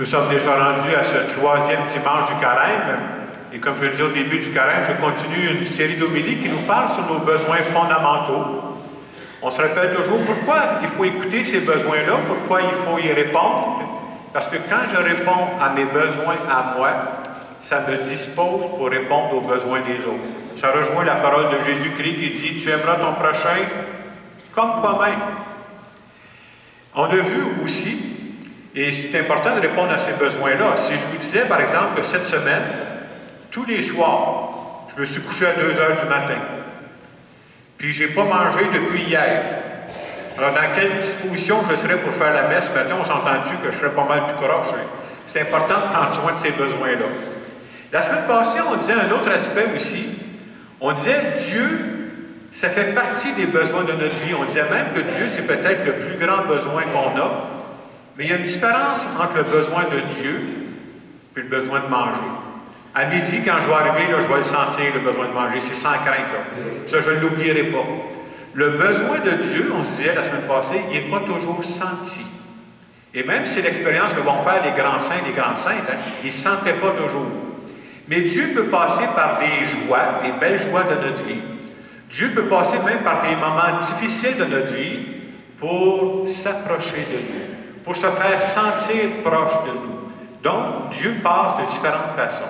Nous sommes déjà rendus à ce troisième dimanche du carême. Et comme je le disais au début du carême, je continue une série d'homélies qui nous parle sur nos besoins fondamentaux. On se rappelle toujours pourquoi il faut écouter ces besoins-là, pourquoi il faut y répondre. Parce que quand je réponds à mes besoins à moi, ça me dispose pour répondre aux besoins des autres. Ça rejoint la parole de Jésus-Christ qui dit « Tu aimeras ton prochain comme toi-même ». On a vu aussi, et c'est important de répondre à ces besoins-là, si je vous disais par exemple que cette semaine, tous les soirs, je me suis couché à 2 heures du matin, puis je n'ai pas mangé depuis hier. Alors, dans quelle disposition je serais pour faire la messe ce matin? On s'entend-tu que je serais pas mal plus croche? C'est important de prendre soin de ces besoins-là. La semaine passée, on disait un autre aspect aussi. On disait Dieu, ça fait partie des besoins de notre vie. On disait même que Dieu, c'est peut-être le plus grand besoin qu'on a. Mais il y a une différence entre le besoin de Dieu et le besoin de manger. À midi, quand je vais arriver, là, je vais le sentir, le besoin de manger. C'est sans crainte, là. Ça, je ne l'oublierai pas. Le besoin de Dieu, on se disait la semaine passée, il n'est pas toujours senti. Et même si c'est l'expérience que vont faire les grands saints, les grandes saintes, hein, ils ne sentaient pas toujours. Mais Dieu peut passer par des joies, des belles joies de notre vie. Dieu peut passer même par des moments difficiles de notre vie pour s'approcher de nous, pour se faire sentir proche de nous. Donc, Dieu passe de différentes façons.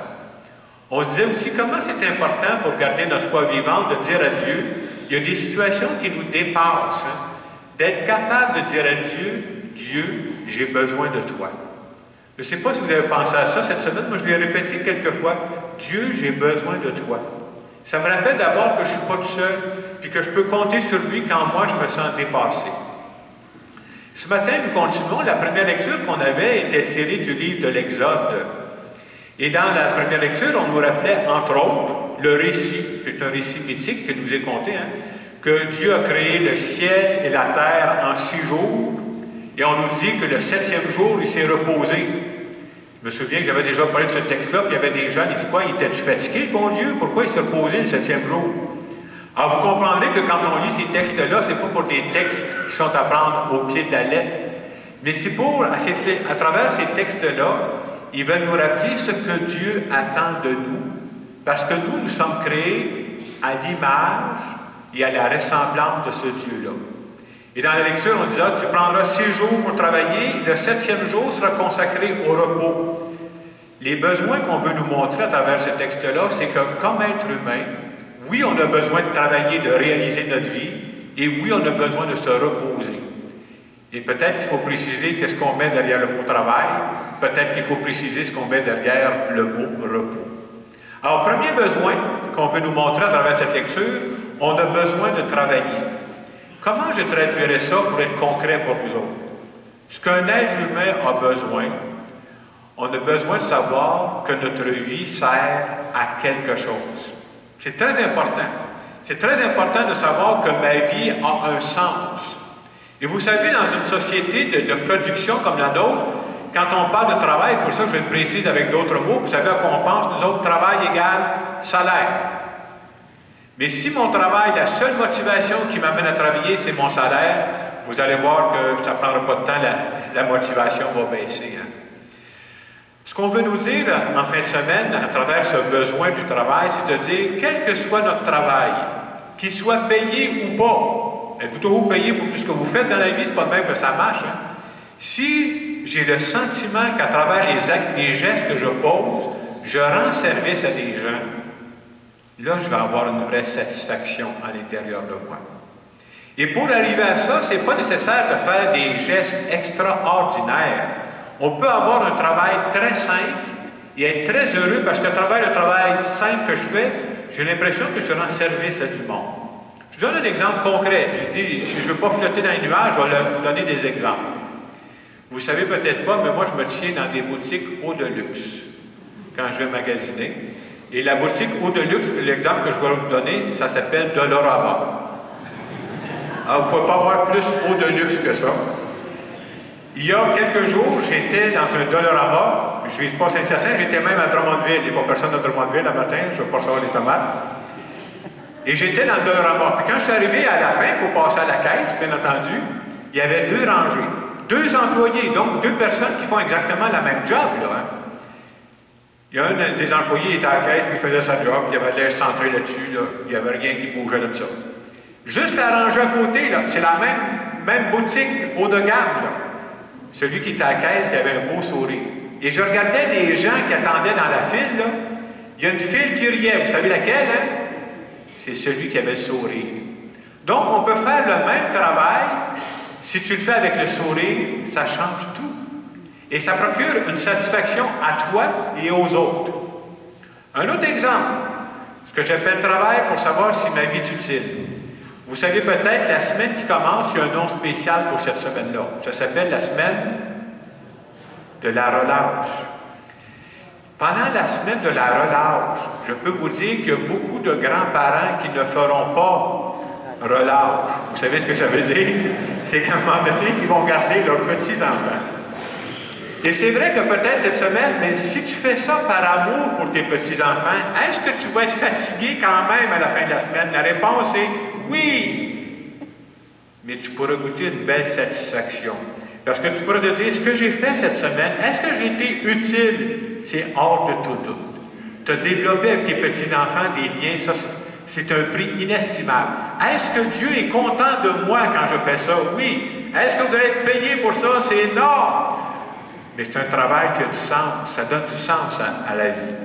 On se disait aussi comment c'est important pour garder notre foi vivante de dire à Dieu, il y a des situations qui nous dépassent, hein, d'être capable de dire à Dieu, Dieu, j'ai besoin de toi. Je ne sais pas si vous avez pensé à ça cette semaine, moi je l'ai répété quelques fois, Dieu, j'ai besoin de toi. Ça me rappelle d'abord que je ne suis pas tout seul, puis que je peux compter sur lui quand moi je me sens dépassé. Ce matin, nous continuons. La première lecture qu'on avait était tirée du livre de l'Exode. Et dans la première lecture, on nous rappelait, entre autres, le récit, c'est un récit mythique qui nous est conté, hein, que Dieu a créé le ciel et la terre en 6 jours, et on nous dit que le 7e jour, il s'est reposé. Je me souviens que j'avais déjà parlé de ce texte-là, puis il y avait des gens qui disaient quoi, il était-tu fatigué, le bon Dieu? Pourquoi il s'est reposé le 7e jour? Alors, vous comprendrez que quand on lit ces textes-là, ce n'est pas pour des textes qui sont à prendre au pied de la lettre, mais c'est pour, à travers ces textes-là, il va nous rappeler ce que Dieu attend de nous, parce que nous sommes créés à l'image et à la ressemblance de ce Dieu-là. Et dans la lecture, on disait, tu prendras 6 jours pour travailler, le 7e jour sera consacré au repos. Les besoins qu'on veut nous montrer à travers ce texte-là, c'est que comme être humain, oui, on a besoin de travailler, de réaliser notre vie, et oui, on a besoin de se reposer. Et peut-être qu'il faut préciser qu'est-ce qu'on met derrière le mot travail, peut-être qu'il faut préciser ce qu'on met derrière le mot repos. Alors, premier besoin qu'on veut nous montrer à travers cette lecture, on a besoin de travailler. Comment je traduirais ça pour être concret pour nous autres? Ce qu'un être humain a besoin, on a besoin de savoir que notre vie sert à quelque chose. C'est très important. C'est très important de savoir que ma vie a un sens. Et vous savez, dans une société de production comme la nôtre, quand on parle de travail, pour ça que je le précise avec d'autres mots, vous savez à quoi on pense, nous autres, travail égale salaire. Mais si mon travail, la seule motivation qui m'amène à travailler, c'est mon salaire, vous allez voir que ça ne prendra pas de temps, la motivation va baisser. Hein. Ce qu'on veut nous dire en fin de semaine, à travers ce besoin du travail, c'est de dire, quel que soit notre travail, qu'il soit payé ou pas, êtes-vous toujours payé pour tout ce que vous faites dans la vie? C'est pas de même que ça marche. Hein? Si j'ai le sentiment qu'à travers les actes, les gestes que je pose, je rends service à des gens, là, je vais avoir une vraie satisfaction à l'intérieur de moi. Et pour arriver à ça, ce n'est pas nécessaire de faire des gestes extraordinaires. On peut avoir un travail très simple et être très heureux parce qu'à travers le travail simple que je fais, j'ai l'impression que je rends service à du monde. Je donne un exemple concret. J'ai dit, si je ne veux pas flotter dans les nuages, je vais leur donner des exemples. Vous ne savez peut-être pas, mais moi, je me tiens dans des boutiques haut de luxe quand je vais magasiner. Et la boutique haut de luxe, l'exemple que je vais vous donner, ça s'appelle Dollarama. Alors, vous ne pouvez pas avoir plus haut de luxe que ça. Il y a quelques jours, j'étais dans un Dollarama, je ne suis pas Saint-Hyacinthe, j'étais même à Drummondville. Il n'y a pas personne à Drummondville le matin, je ne vais pas recevoir les tomates. Et j'étais dans le Dollarama. Puis quand je suis arrivé à la fin, il faut passer à la caisse, bien entendu, il y avait 2 rangées. 2 employés, donc 2 personnes qui font exactement la même job, là. Hein. Il y a un des employés qui était à la caisse, puis il faisait sa job, puis il avait l'air centré là-dessus, là. Il n'y avait rien qui bougeait de ça. Juste la rangée à côté, là, c'est la même boutique haut de gamme, là. Celui qui était à la caisse, il avait un beau sourire. Et je regardais les gens qui attendaient dans la file, là. Il y a une file qui riait. Vous savez laquelle, hein? C'est celui qui avait le sourire. Donc, on peut faire le même travail. Si tu le fais avec le sourire, ça change tout. Et ça procure une satisfaction à toi et aux autres. Un autre exemple, ce que j'appelle travail pour savoir si ma vie est utile. Vous savez peut-être, la semaine qui commence, il y a un nom spécial pour cette semaine-là. Ça s'appelle la semaine de la relâche. Pendant la semaine de la relâche, je peux vous dire qu'il y a beaucoup de grands-parents qui ne feront pas relâche. Vous savez ce que ça veut dire? C'est qu'à un moment donné, ils vont garder leurs petits-enfants. Et c'est vrai que peut-être cette semaine, mais si tu fais ça par amour pour tes petits-enfants, est-ce que tu vas être fatigué quand même à la fin de la semaine? La réponse est oui. Mais tu pourras goûter une belle satisfaction. Parce que tu pourras te dire, ce que j'ai fait cette semaine, est-ce que j'ai été utile? C'est hors de tout doute. Tu as développé avec tes petits-enfants des liens, ça, c'est un prix inestimable. Est-ce que Dieu est content de moi quand je fais ça? Oui. Est-ce que vous allez être payé pour ça? C'est énorme. Mais c'est un travail qui a du sens, ça donne du sens à la vie.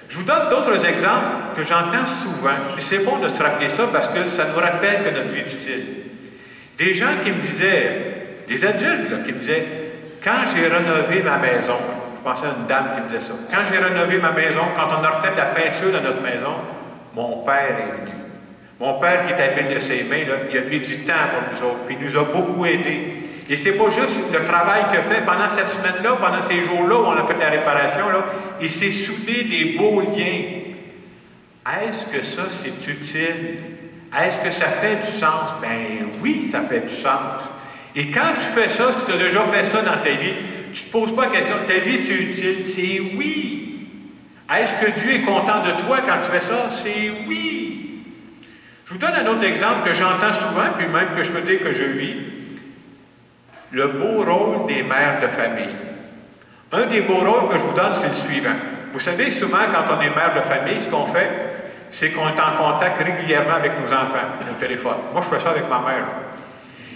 Je vous donne d'autres exemples que j'entends souvent, et c'est bon de se rappeler ça parce que ça nous rappelle que notre vie est utile. Des gens qui me disaient, des adultes là, qui me disaient, quand j'ai rénové ma maison, je pensais à une dame qui me disait ça, quand j'ai rénové ma maison, quand on a refait de la peinture dans notre maison, mon père est venu. Mon père qui est habile de ses mains, là, il a mis du temps pour nous autres, puis il nous a beaucoup aidés. Et c'est pas juste le travail qu'il a fait pendant cette semaine-là, pendant ces jours-là où on a fait la réparation, là, il s'est soudé des beaux liens. Est-ce que ça, c'est utile? Est-ce que ça fait du sens? Ben oui, ça fait du sens. Et quand tu fais ça, si tu as déjà fait ça dans ta vie, tu ne te poses pas la question, ta vie est utile? C'est oui. Est-ce que Dieu est content de toi quand tu fais ça? C'est oui. Je vous donne un autre exemple que j'entends souvent, puis même que je peux dire que je vis. Le beau rôle des mères de famille. Un des beaux rôles que je vous donne, c'est le suivant. Vous savez, souvent, quand on est mère de famille, ce qu'on fait, c'est qu'on est en contact régulièrement avec nos enfants, nos téléphones. Moi, je fais ça avec ma mère.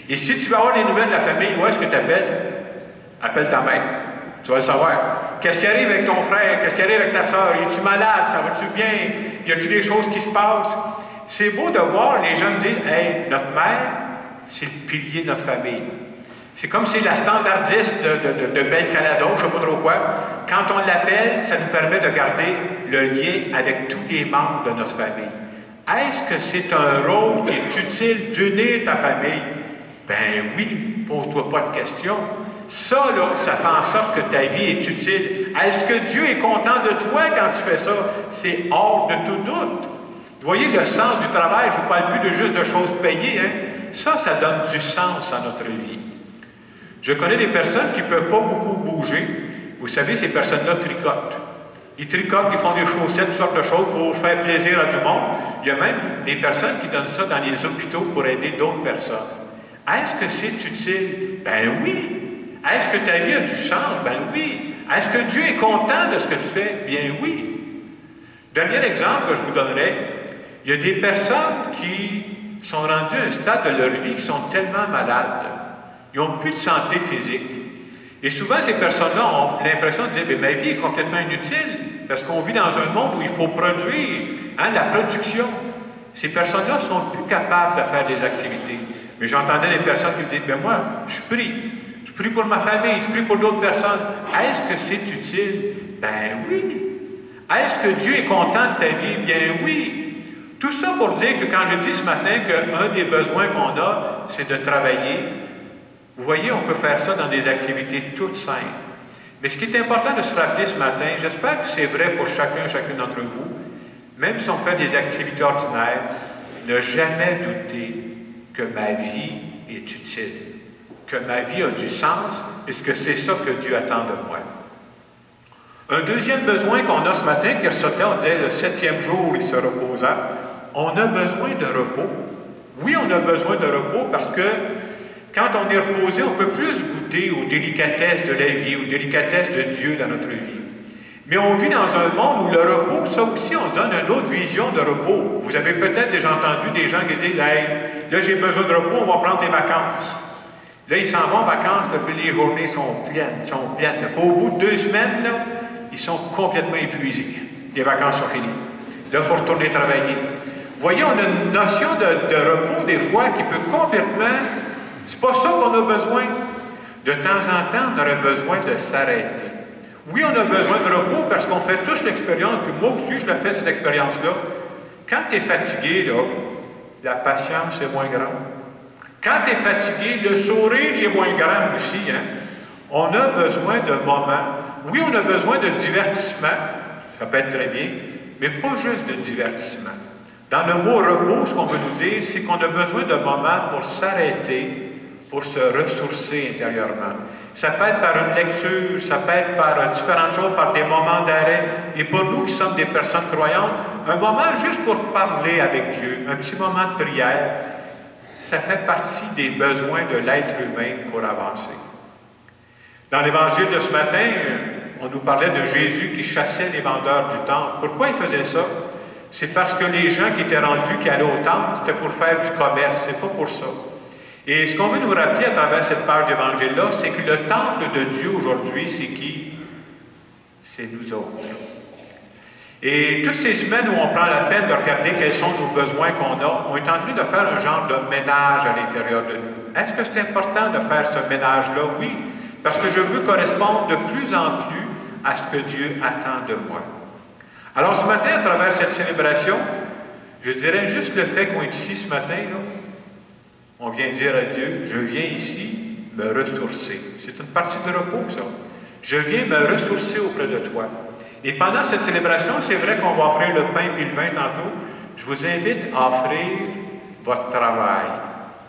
Et si tu veux avoir des nouvelles de la famille, où est-ce que tu appelles? Appelle ta mère. Tu vas le savoir. Qu'est-ce qui arrive avec ton frère? Qu'est-ce qui arrive avec ta soeur? Es-tu malade? Ça va-tu bien? Y a-t-il des choses qui se passent? C'est beau de voir les gens dire, hey, notre mère, c'est le pilier de notre famille. C'est comme si la standardiste de Belle Canada, je ne sais pas trop quoi. Quand on l'appelle, ça nous permet de garder le lien avec tous les membres de notre famille. Est-ce que c'est un rôle qui est utile d'unir ta famille? Ben oui, pose-toi pas de questions. Ça, là, ça fait en sorte que ta vie est utile. Est-ce que Dieu est content de toi quand tu fais ça? C'est hors de tout doute. Vous voyez, le sens du travail, je ne vous parle plus de juste de choses payées, hein? Ça donne du sens à notre vie. Je connais des personnes qui ne peuvent pas beaucoup bouger. Vous savez, ces personnes-là tricotent. Ils tricotent, ils font des chaussettes, toutes sortes de choses pour faire plaisir à tout le monde. Il y a même des personnes qui donnent ça dans les hôpitaux pour aider d'autres personnes. Est-ce que c'est utile? Ben oui. Est-ce que ta vie a du sens? Ben oui. Est-ce que Dieu est content de ce que tu fais? Bien oui. Dernier exemple que je vous donnerai, il y a des personnes qui sont rendues à un stade de leur vie qui sont tellement malades. Ils n'ont plus de santé physique. Et souvent, ces personnes-là ont l'impression de dire, mais ma vie est complètement inutile, parce qu'on vit dans un monde où il faut produire, hein, la production. Ces personnes-là ne sont plus capables de faire des activités. Mais j'entendais des personnes qui me disaient, ben moi, je prie pour ma famille, je prie pour d'autres personnes. Est-ce que c'est utile? Ben oui. Est-ce que Dieu est content de ta vie? Bien oui. Tout ça pour dire que quand je dis ce matin qu'un des besoins qu'on a, c'est de travailler. Vous voyez, on peut faire ça dans des activités toutes simples. Mais ce qui est important de se rappeler ce matin, j'espère que c'est vrai pour chacune d'entre vous, même si on fait des activités ordinaires, ne jamais douter que ma vie est utile, que ma vie a du sens, puisque c'est ça que Dieu attend de moi. Un deuxième besoin qu'on a ce matin, que on disait le 7e jour, il se reposa, on a besoin de repos. Oui, on a besoin de repos parce que Quand on est reposé, on peut plus goûter aux délicatesses de la vie, aux délicatesses de Dieu dans notre vie. Mais on vit dans un monde où le repos, ça aussi, on se donne une autre vision de repos. Vous avez peut-être déjà entendu des gens qui disent « Hey, là j'ai besoin de repos, on va prendre des vacances. » Là, ils s'en vont en vacances, là, puis les journées sont pleines. Là. Au bout de 2 semaines, là, ils sont complètement épuisés. Les vacances sont finies. Là, il faut retourner travailler. Vous voyez, on a une notion de repos, des fois, qui peut complètement... C'est pas ça qu'on a besoin. De temps en temps, on aurait besoin de s'arrêter. Oui, on a besoin de repos parce qu'on fait tous l'expérience, puis moi aussi, je l'ai fait, cette expérience-là. Quand tu es fatigué, là, la patience est moins grande. Quand tu es fatigué, le sourire il est moins grand aussi. Hein? On a besoin de moments. Oui, on a besoin de divertissement. Ça peut être très bien, mais pas juste de divertissement. Dans le mot repos, ce qu'on veut nous dire, c'est qu'on a besoin de moments pour s'arrêter, pour se ressourcer intérieurement. Ça peut être par une lecture, ça peut être par différentes choses, par des moments d'arrêt. Et pour nous qui sommes des personnes croyantes, un moment juste pour parler avec Dieu, un petit moment de prière, ça fait partie des besoins de l'être humain pour avancer. Dans l'Évangile de ce matin, on nous parlait de Jésus qui chassait les vendeurs du temple. Pourquoi il faisait ça? C'est parce que les gens qui étaient rendus, qui allaient au temple, c'était pour faire du commerce, c'est pas pour ça. Et ce qu'on veut nous rappeler à travers cette page d'Évangile-là, c'est que le temple de Dieu aujourd'hui, c'est qui? C'est nous autres. Et toutes ces semaines où on prend la peine de regarder quels sont nos besoins qu'on a, on est en train de faire un genre de ménage à l'intérieur de nous. Est-ce que c'est important de faire ce ménage-là? Oui, parce que je veux correspondre de plus en plus à ce que Dieu attend de moi. Alors ce matin, à travers cette célébration, je dirais juste le fait qu'on est ici ce matin, là, on vient dire à Dieu, je viens ici me ressourcer. C'est une partie de repos, ça. Je viens me ressourcer auprès de toi. Et pendant cette célébration, c'est vrai qu'on va offrir le pain et le vin tantôt. Je vous invite à offrir votre travail.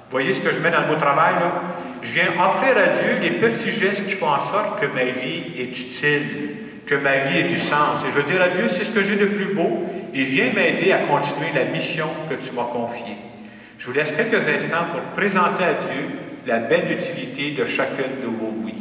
Vous voyez ce que je mets dans le mot travail, là? Je viens offrir à Dieu les petits gestes qui font en sorte que ma vie est utile, que ma vie ait du sens. Et je veux dire à Dieu, c'est ce que j'ai de plus beau, et viens m'aider à continuer la mission que tu m'as confiée. Je vous laisse quelques instants pour présenter à Dieu la belle utilité de chacune de vos oui.